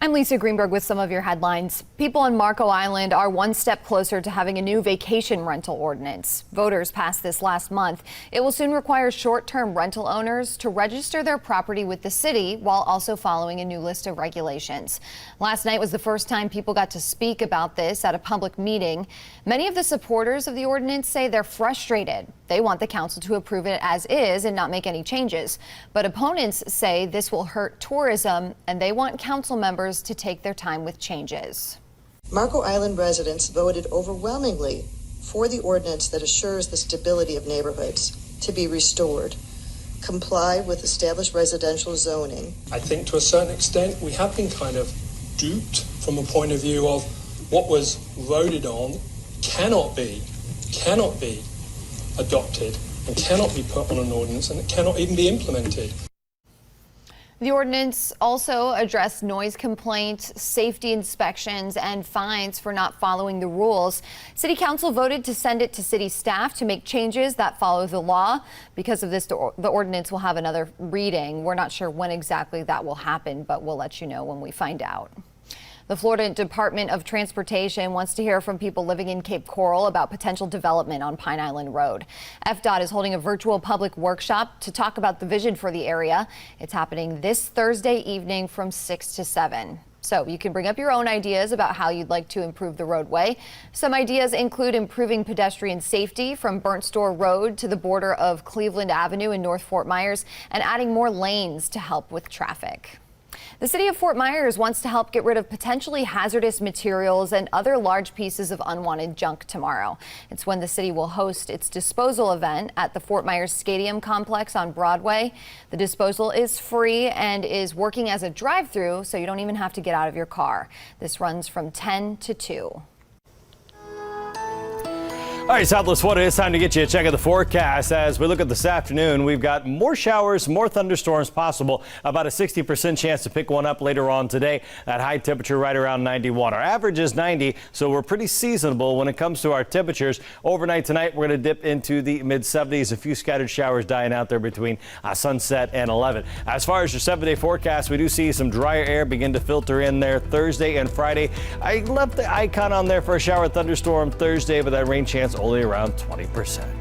I'm Lisa Greenberg with some of your headlines. People on Marco Island are one step closer to having a new vacation rental ordinance. Voters passed this last month. It will soon require short-term rental owners to register their property with the city while also following a new list of regulations. Last night was the first time people got to speak about this at a public meeting. Many of the supporters of the ordinance say they're frustrated. They want the council to approve it as is and not make any changes. But opponents say this will hurt tourism, and they want council members to take their time with changes. Marco Island residents voted overwhelmingly for the ordinance that assures the stability of neighborhoods to be restored, comply with established residential zoning. I think to a certain extent we have been kind of duped from a point of view of what was voted on cannot be adopted and cannot be put on an ordinance, and it cannot even be implemented. The ordinance also addressed noise complaints, safety inspections, and fines for not following the rules. City Council voted to send it to city staff to make changes that follow the law. Because of this, the ordinance will have another reading. We're not sure when exactly that will happen, but we'll let you know when we find out. The Florida Department of Transportation wants to hear from people living in Cape Coral about potential development on Pine Island Road. FDOT is holding a virtual public workshop to talk about the vision for the area. It's happening this Thursday evening from 6 to 7. So you can bring up your own ideas about how you'd like to improve the roadway. Some ideas include improving pedestrian safety from Burnt Store Road to the border of Cleveland Avenue in North Fort Myers, and adding more lanes to help with traffic. The city of Fort Myers wants to help get rid of potentially hazardous materials and other large pieces of unwanted junk tomorrow. It's when the city will host its disposal event at the Fort Myers Stadium complex on Broadway. The disposal is free and is working as a drive-through, so you don't even have to get out of your car. This runs from 10 to 2. All right, Southwest Florida, it's time to get you a check of the forecast. As we look at this afternoon, we've got more showers, more thunderstorms possible, about a 60% chance to pick one up later on today. That high temperature right around 91. Our average is 90, so we're pretty seasonable when it comes to our temperatures. Overnight tonight, we're going to dip into the mid-70s. A few scattered showers dying out there between sunset and 11. As far as your 7-day forecast, we do see some drier air begin to filter in there Thursday and Friday. I left the icon on there for a shower thunderstorm Thursday, but that rain chance only around 20%.